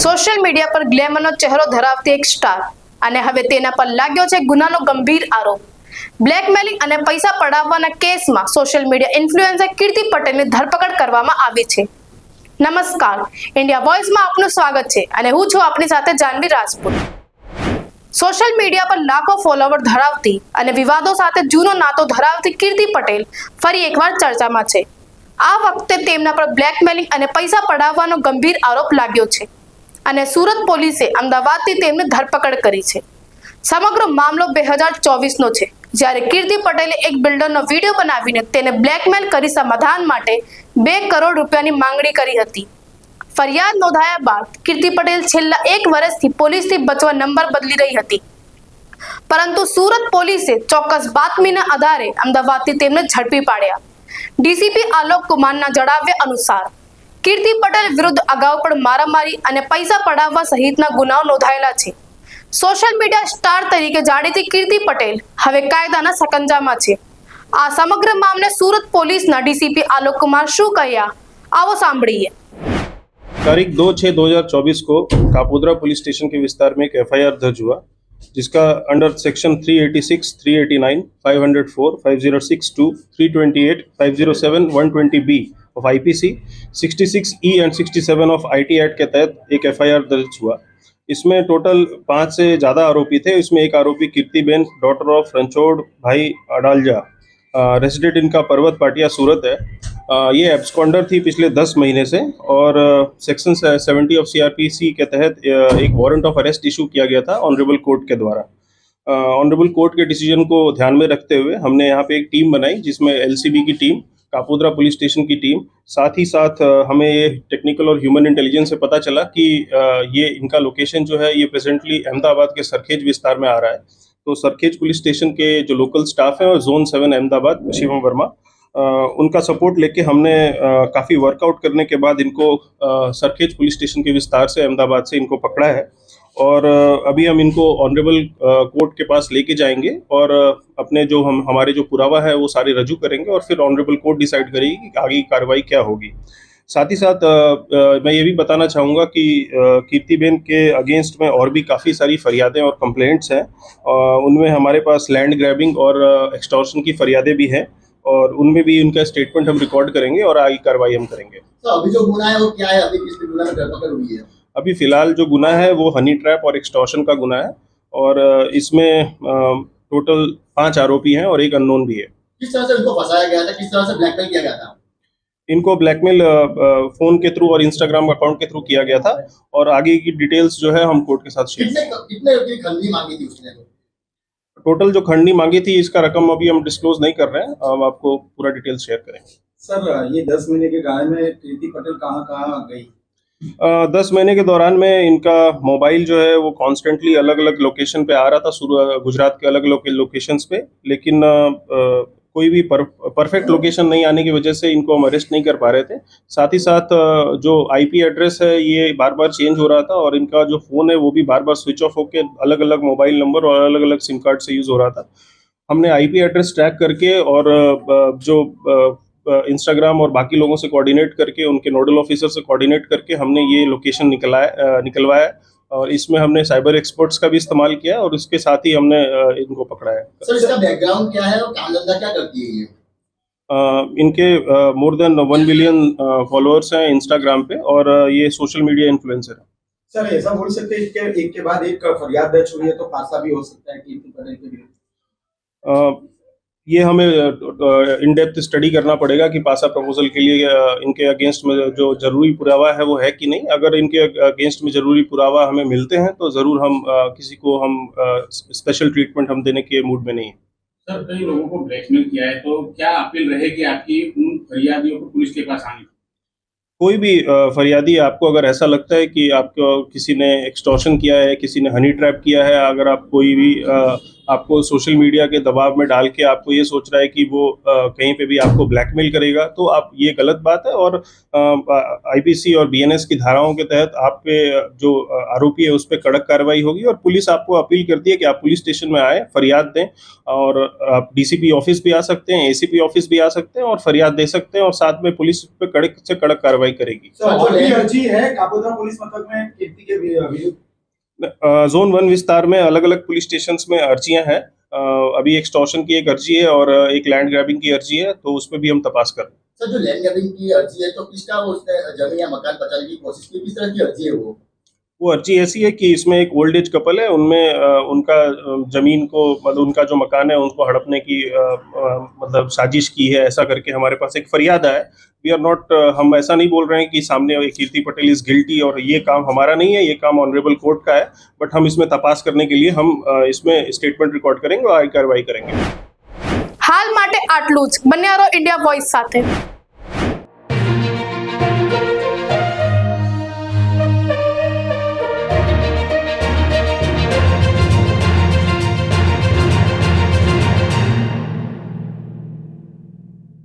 Social media પર ગ્લેમરનો ચહેરો ધરાવતી એક સ્ટાર અને હવે તેના પર લાગ્યો છે ગુનાનો ગંભીર આરોપ। બ્લેકમેલિંગ અને પૈસા પડાવવાના કેસમાં સોશિયલ મીડિયા ઇન્ફ્લુએન્સર કીર્તિ પટેલની ધરપકડ કરવામાં આવી છે। નમસ્કાર, ઇન્ડિયા વોઇસમાં આપનું સ્વાગત છે અને હું છું આપની સાથે જાનવી રાજપૂત। સોશિયલ મીડિયા પર લાખો ફોલોવર ધરાવતી અને વિવાદો સાથે જૂનો નાતો ધરાવતી કીર્તિ પટેલ ફરી એકવાર ચર્ચામાં છે। આ વખતે તેમના પર બ્લેકમેલિંગ અને પૈસા પડાવવાનો ગંભીર આરોપ લાગ્યો છે અને સુરત પોલીસે અમદાવાદથી તેમની ધરપકડ કરી છે। સમગ્ર મામલો 2024 નો છે, જ્યારે કીર્તિ પટેલે એક બિલ્ડરનો વિડીયો બનાવીને તેને બ્લેકમેલ કરી સમાધાન માટે 2 કરોડ રૂપિયાની માંગણી કરી હતી। ફરિયાદ નોંધાયા બાદ કીર્તિ પટેલ છેલ્લા 1 વર્ષથી પોલીસથી બચવા નંબર બદલી રહી હતી, પરંતુ સુરત પોલીસે ચોક્કસ બાતમીના આધારે અમદાવાદથી તેમને ઝડપી પાડ્યા। ડીસીપી આલોક કુમારના જણાવ્યા અનુસાર કીર્તિ પટેલ વિરુદ્ધ અગાઉ પણ મારામારી અને પૈસા પડાવવા સહિતના ગુનાઓ નોંધાયેલા છે। સોશિયલ મીડિયા સ્ટાર તરીકે જાણીતી કીર્તિ પટેલ હવે કાયદાના સકંજામાં છે। આ સમગ્ર મામલે સુરત પોલીસના ડીસીપી આલોક कुमार શું કહ્યા, आओ સાંભળીએ। तारीख 2/6/2024 को कापोद्रा पुलिस स्टेशन के विस्तार में एक एफआईआर दर्ज हुआ, जिसका under section 386, 389, 504, 5062, 328, 507, 120B of IPC, 66E and 67 of IT act के तहत एक एफआईआर दर्ज हुआ। इसमें टोटल 5 से ज़्यादा आरोपी थे। इसमें एक आरोपी कीर्तिबेन डॉटर ऑफ रणछोड़ भाई अडालजा, रेसिडेंट इनका पर्वत पाटिया सूरत है। ये एब्सकॉन्डर थी पिछले 10 महीने से और सेक्शन 70 ऑफ सीआरपीसी के तहत एक वारंट ऑफ अरेस्ट इशू किया गया था ऑनरेबल कोर्ट के द्वारा। ऑनरेबल कोर्ट के डिसीजन को ध्यान में रखते हुए हमने यहाँ पे एक टीम बनाई, जिसमें एलसीबी की टीम, कापोद्रा पुलिस स्टेशन की टीम, साथ ही साथ हमें ये टेक्निकल और ह्यूमन इंटेलिजेंस से पता चला कि ये इनका लोकेशन जो है ये प्रेजेंटली अहमदाबाद के सरखेज विस्तार में आ रहा है। तो सरखेज पुलिस स्टेशन के जो लोकल स्टाफ है और जोन 7 अहमदाबाद शिवम वर्मा, उनका सपोर्ट लेके हमने काफ़ी वर्कआउट करने के बाद इनको सरखेज पुलिस स्टेशन के विस्तार से अहमदाबाद से इनको पकड़ा है और अभी हम इनको ऑनरेबल कोर्ट के पास लेके जाएंगे और अपने जो हमारे जो पुरावा है वो सारे रजू करेंगे और फिर ऑनरेबल कोर्ट डिसाइड करेगी कि आगे की कार्रवाई क्या होगी। साथ ही साथ मैं ये भी बताना चाहूँगा कि कीर्तिबेन के अगेंस्ट में और भी काफ़ी सारी फरियादें और कंप्लेंट्स हैं। उनमें हमारे पास लैंड ग्रैबिंग और एक्सटॉर्शन की फरियादें भी हैं और उनमें भी उनका स्टेटमेंट हम रिकॉर्ड करेंगे और आगे कार्रवाई हम करेंगे। तो अभी जो गुना है वो क्या है? अभी किस गुना में धरपकड़ हुई है? अभी फिलहाल जो गुना है वो हनी ट्रैप और एक्सटॉर्शन का गुना है और इसमें टोटल 5 आरोपी हैं और एक अननोन भी है। किस तरह से इनको फंसाया गया था, किस तरह से ब्लैकमेल किया गया था? इनको ब्लैकमेल फोन के थ्रू और इंस्टाग्राम अकाउंट के थ्रू किया गया था और आगे की डिटेल्स जो है हम कोर्ट के साथ शेयर कितने की खंडनी मांगी थी उसने? टोटल जो खंडनी मांगी थी इसका रकम अभी हम डिस्क्लोज नहीं कर रहे हैं, हम आपको पूरा डिटेल्स शेयर करेंगे। सर, ये 10 महीने के गाय में कीर्ति पटेल कहाँ गई? 10 महीने के दौरान में इनका मोबाइल जो है वो कॉन्स्टेंटली अलग अलग लोकेशन पे आ रहा था, गुजरात के अलग अलग लोकेशंस पे, लेकिन कोई भी परफेक्ट लोकेशन नहीं आने की वजह से इनको हम अरेस्ट नहीं कर पा रहे थे। साथ ही साथ जो आईपी एड्रेस है ये बार बार चेंज हो रहा था और इनका जो फ़ोन है वो भी बार बार स्विच ऑफ होकर अलग अलग मोबाइल नंबर और अलग अलग सिम कार्ड से यूज़ हो रहा था। हमने आईपी एड्रेस ट्रैक करके और जो इंस्टाग्राम और बाकी लोगों से कोऑर्डिनेट करके, उनके नोडल ऑफिसर से कोऑर्डिनेट करके हमने ये लोकेशन निकलवाया और इसमें हमने साइबर एक्सपर्ट्स का भी इस्तेमाल किया और उसके साथ ही हमने इनको पकड़ा है। सर, इसका बैकग्राउंड क्या है और काम धंधा क्या करती है ये? इनके मोर देन 1 बिलियन फॉलोअर्स हैं इंस्टाग्राम पे और ये सोशल मीडिया इन्फ्लुएंसर है। सर, ऐसा बोल सकते हैं कि एक के बाद एक फरियाद दर्ज हुई है तो फांसा भी हो सकता है कीर्ति पटेल के विरुद्ध? ये हमें इन डेप्थ स्टडी करना पड़ेगा कि पासा प्रपोजल के लिए इनके अगेंस्ट में जो जरूरी पुरावा है वो है कि नहीं। अगर इनके अगेंस्ट में जरूरी पुरावा हमें मिलते हैं तो ज़रूर हम किसी को हम स्पेशल ट्रीटमेंट हम देने के मूड में नहीं है। सर, कई लोगों को ब्लैकमेल किया है, तो क्या अपील रहेगी आपकी उन फरियादियों को पुलिस के पास आने? कोई भी फरियादी, आपको अगर ऐसा लगता है कि आपको किसी ने एक्सटॉर्शन किया है, किसी ने हनी ट्रैप किया है, अगर आप कोई भी आपको सोशल मीडिया के दबाव में डाल के आपको ये सोच रहा है कि वो कहीं पे भी आपको ब्लैकमेल करेगा, तो आप ये गलत बात है। और आईपीसी और बीएनएस की धाराओं के तहत आप पे जो आरोपी है उस पर कड़क कार्रवाई होगी। और पुलिस आपको अपील करती है कि आप पुलिस स्टेशन में आए, फरियाद दें, और आप डीसीपी ऑफिस भी आ सकते हैं, एसीपी ऑफिस भी आ सकते हैं और फरियाद दे सकते हैं, और साथ में पुलिस पे कड़क से कड़क कार्रवाई करेगी। सर, और भी अर्जी है कापोद्रा पुलिस मथक में कीर्ति के विरुद्ध? जोन 1 विस्तार में अलग अलग पुलिस स्टेशंस में अर्जियां हैं। अभी एक्सटॉर्शन की एक अर्जी है और एक लैंड ग्रैबिंग की अर्जी है, तो उसमें भी हम तपास कर रहे हैं। सर, जो लैंड ग्रैबिंग की अर्जी है तो किसका उसने जमीन या मकान बचाने की कोशिश की, किस तरह की अर्जी है वो अर्जी ऐसी है कि इसमें एक ओल्ड एज कपल है, उनमें उनका जमीन को, मतलब उनका जो मकान है उनको हड़पने की मतलब साजिश की है, ऐसा करके हमारे पास एक फरियाद आया। वी आर नॉट, हम ऐसा नहीं बोल रहे हैं कि सामने कीर्ति पटेल इज गिल्टी, और ये काम हमारा नहीं है, ये काम ऑनरेबल कोर्ट का है। बट हम इसमें तपास करने के लिए हम इसमें स्टेटमेंट रिकॉर्ड करेंगे और आगे कार्रवाई करेंगे। हाल માટે આટલું જ। બન્યા રહો ઇન્ડિયા વોઇસ સાથે।